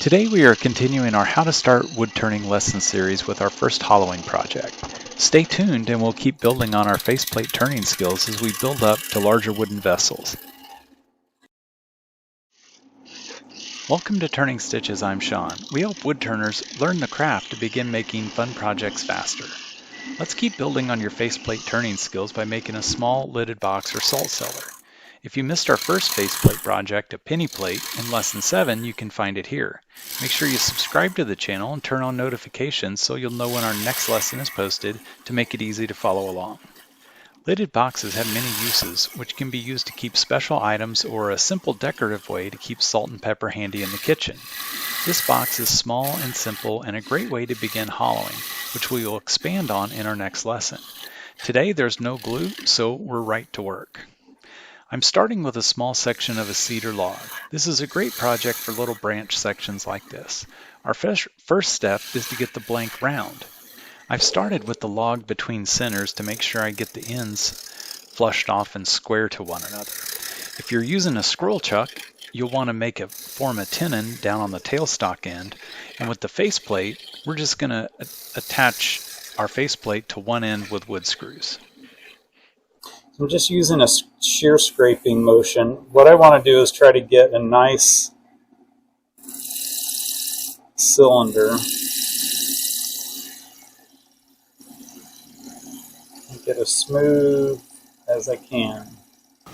Today we are continuing our How to Start Woodturning lesson series with our first hollowing project. Stay tuned and we'll keep building on our faceplate turning skills as we build up to larger wooden vessels. Welcome to Turning Stitches, I'm Sean. We help woodturners learn the craft to begin making fun projects faster. Let's keep building on your faceplate turning skills by making a small lidded box or salt cellar. If you missed our first faceplate project, a penny plate, in lesson 7, you can find it here. Make sure you subscribe to the channel and turn on notifications so you'll know when our next lesson is posted to make it easy to follow along. Lidded boxes have many uses, which can be used to keep special items or a simple decorative way to keep salt and pepper handy in the kitchen. This box is small and simple and a great way to begin hollowing, which we will expand on in our next lesson. Today there's no glue, so we're right to work. I'm starting with a small section of a cedar log. This is a great project for little branch sections like this. Our first step is to get the blank round. I've started with the log between centers to make sure I get the ends flushed off and square to one another. If you're using a squirrel chuck, you'll want to form a tenon down on the tailstock end, and with the faceplate, we're just going to attach our faceplate to one end with wood screws. I'm just using a shear scraping motion. What I want to do is try to get a nice cylinder. Get as smooth as I can.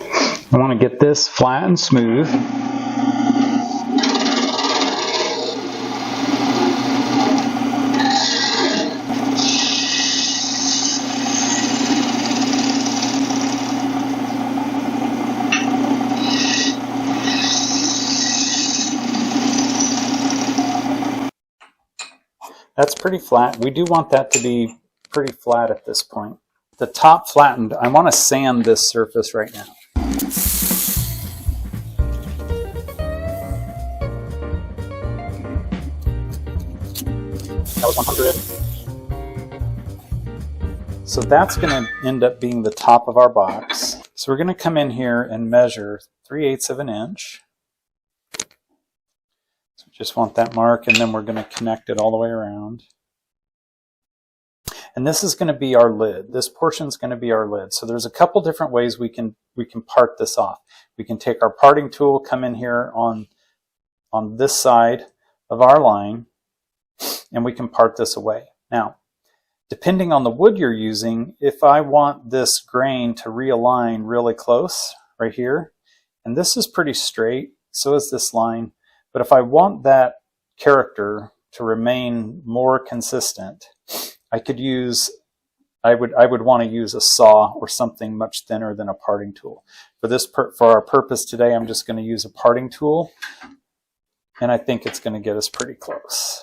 I want to get this flat and smooth. That's pretty flat. We do want that to be pretty flat at this point. The top flattened, I want to sand this surface right now. That was 100. So that's going to end up being the top of our box. So we're going to come in here and measure 3/8 of an inch. So just want that mark, and then we're going to connect it all the way around. And this is going to be our lid. This portion is going to be our lid. So there's a couple different ways we can part this off. We can take our parting tool, come in here on this side of our line, and we can part this away. Now, depending on the wood you're using, if I want this grain to realign really close right here, and this is pretty straight, so is this line, but if I want that character to remain more consistent, I would want to use a saw or something much thinner than a parting tool. For our purpose today, I'm just going to use a parting tool, and I think it's going to get us pretty close.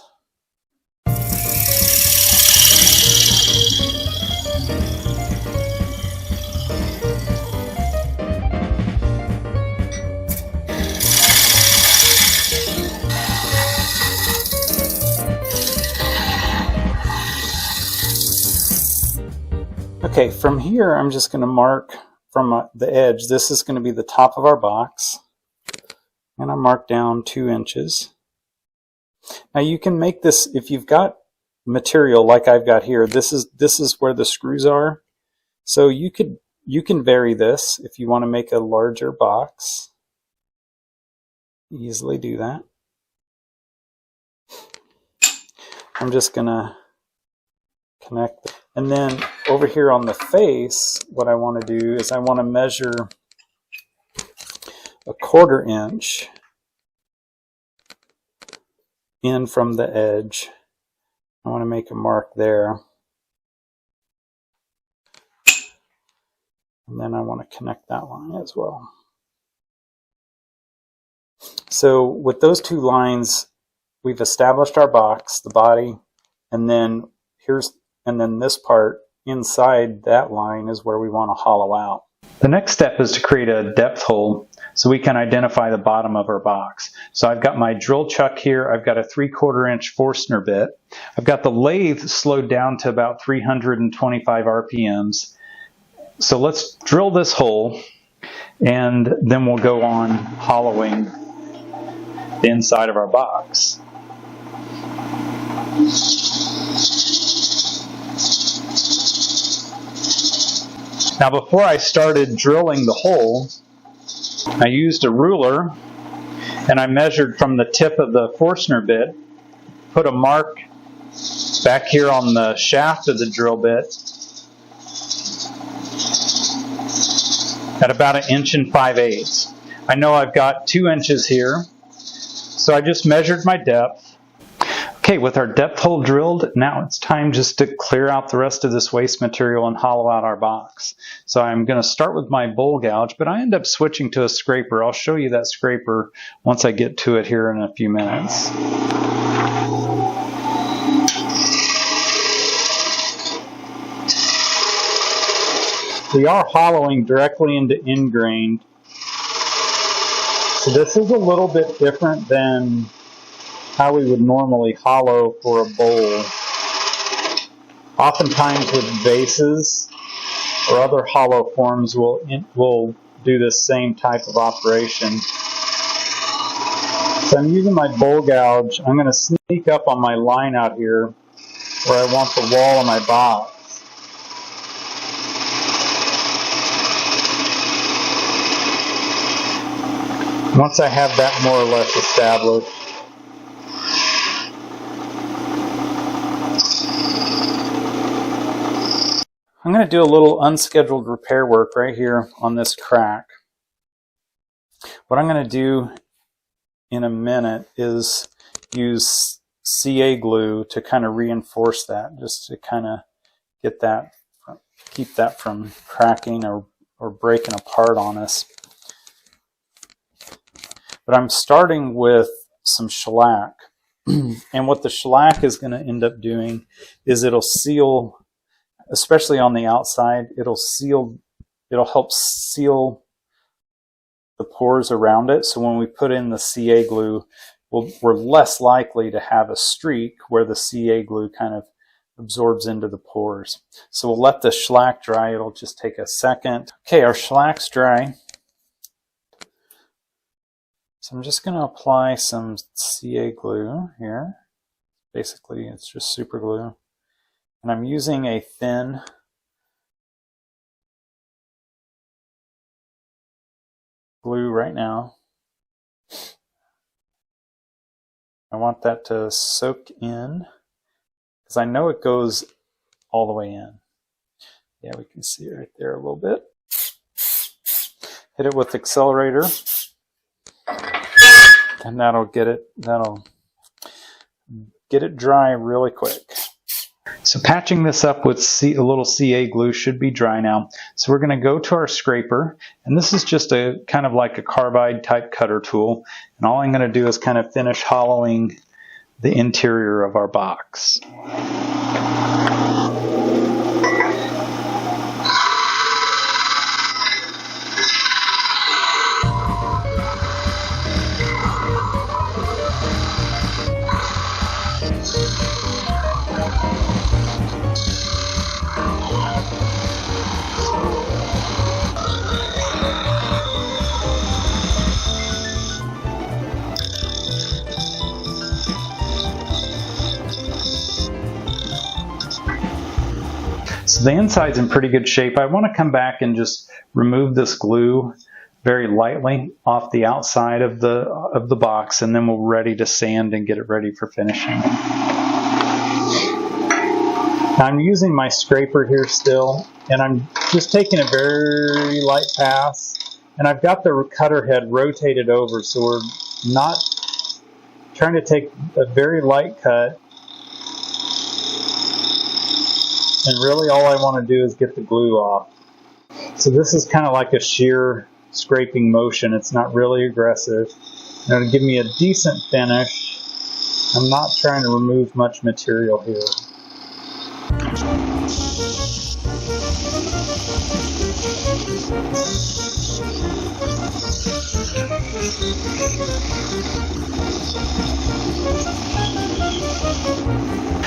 Okay, from here, I'm just going to mark from the edge. This is going to be the top of our box. And I mark down 2 inches. Now you can make this, if you've got material like I've got here, this is where the screws are. So you can vary this if you want to make a larger box. Easily do that. I'm just going to connect. And then over here on the face, what I want to do is I want to measure a 1/4 inch in from the edge. I want to make a mark there. And then I want to connect that line as well. So with those 2 lines, we've established our box, the body, and then this part inside that line is where we want to hollow out. The next step is to create a depth hole so we can identify the bottom of our box. So I've got my drill chuck here. I've got a 3/4 inch Forstner bit. I've got the lathe slowed down to about 325 RPMs. So let's drill this hole, and then we'll go on hollowing the inside of our box. Now before I started drilling the hole, I used a ruler and I measured from the tip of the Forstner bit, put a mark back here on the shaft of the drill bit at about 1 5/8". I know I've got 2 inches here, so I just measured my depth. Okay, with our depth hole drilled, now it's time just to clear out the rest of this waste material and hollow out our box. So I'm going to start with my bowl gouge, but I end up switching to a scraper. I'll show you that scraper once I get to it here in a few minutes. We are hollowing directly into ingrained. So this is a little bit different than how we would normally hollow for a bowl. Oftentimes with vases or other hollow forms, we'll do this same type of operation. So I'm using my bowl gouge. I'm going to sneak up on my line out here where I want the wall of my box. Once I have that more or less established, I'm going to do a little unscheduled repair work right here on this crack. What I'm going to do in a minute is use CA glue to kind of reinforce that, just to kind of get that, keep that from cracking or breaking apart on us. But I'm starting with some shellac. And what the shellac is going to end up doing is it'll seal, especially on the outside, it'll help seal the pores around it. So when we put in the CA glue, we're less likely to have a streak where the CA glue kind of absorbs into the pores. So we'll let the shellac dry. It'll just take a second. Okay, our shellac's dry. So I'm just going to apply some CA glue here. Basically, it's just super glue. And I'm using a thin glue right now. I want that to soak in because I know it goes all the way in. Yeah, we can see it right there a little bit. Hit it with the accelerator, and that'll get it dry really quick. So patching this up with a little CA glue should be dry now. So we're going to go to our scraper, and this is just a kind of like a carbide type cutter tool. And all I'm going to do is kind of finish hollowing the interior of our box. So the inside's in pretty good shape. I want to come back and just remove this glue very lightly off the outside of the box, and then we're ready to sand and get it ready for finishing. Now I'm using my scraper here still, and I'm just taking a very light pass, and I've got the cutter head rotated over, so we're not trying to take a very light cut. And really all I want to do is get the glue off. So this is kind of like a shear scraping motion. It's not really aggressive. Now to give me a decent finish, I'm not trying to remove much material here.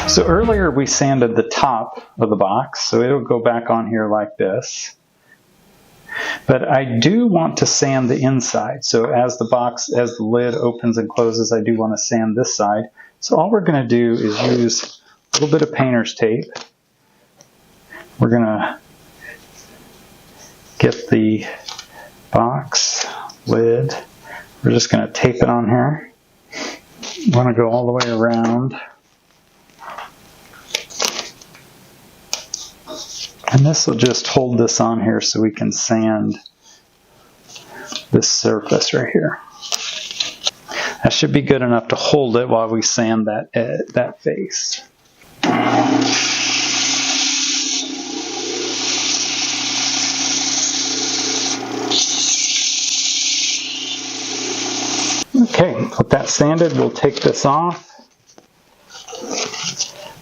So earlier we sanded the top of the box, so it'll go back on here like this. But I do want to sand the inside. So as the lid opens and closes, I do want to sand this side. So all we're going to do is use a little bit of painter's tape. We're going to get the box lid. We're just going to tape it on here. I'm going to go all the way around. And this will just hold this on here so we can sand this surface right here. That should be good enough to hold it while we sand that face. Okay, with that sanded, we'll take this off.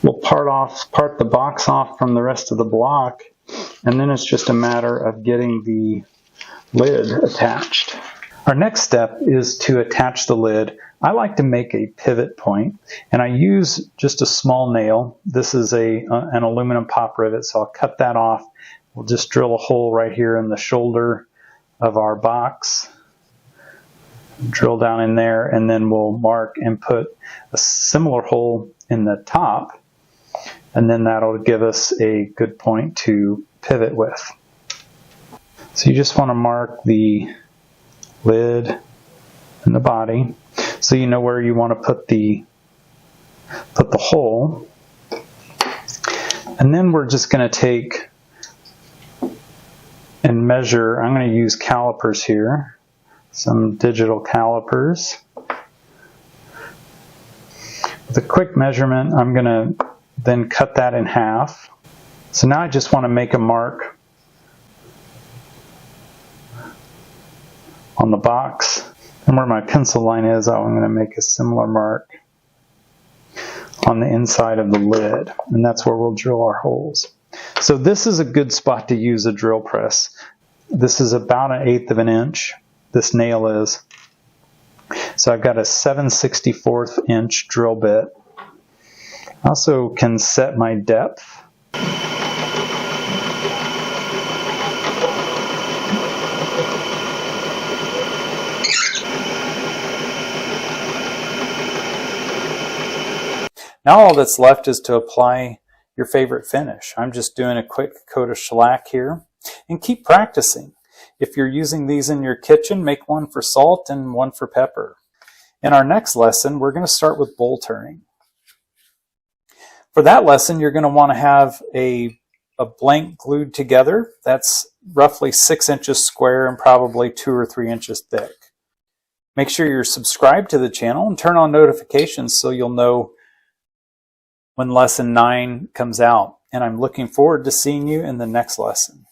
We'll part the box off from the rest of the block, and then it's just a matter of getting the lid attached. Our next step is to attach the lid. I like to make a pivot point, and I use just a small nail. This is an aluminum pop rivet, so I'll cut that off. We'll just drill a hole right here in the shoulder of our box. Drill down in there, and then we'll mark and put a similar hole in the top, and then that'll give us a good point to pivot with. So you just want to mark the lid and the body so you know where you want to put the hole. And then we're just going to take and measure. I'm going to use calipers here, some digital calipers. With a quick measurement, I'm going to then cut that in half. So now I just want to make a mark on the box. And where my pencil line is, I'm going to make a similar mark on the inside of the lid. And that's where we'll drill our holes. So this is a good spot to use a drill press. This is about 1/8 of an inch. This nail is. So I've got a 7/64 inch drill bit. I also can set my depth. Now all that's left is to apply your favorite finish. I'm just doing a quick coat of shellac here, and keep practicing. If you're using these in your kitchen, make one for salt and one for pepper. In our next lesson, we're going to start with bowl turning. For that lesson, you're going to want to have a blank glued together. That's roughly 6 inches square and probably 2 or 3 inches thick. Make sure you're subscribed to the channel and turn on notifications so you'll know when lesson 9 comes out. And I'm looking forward to seeing you in the next lesson.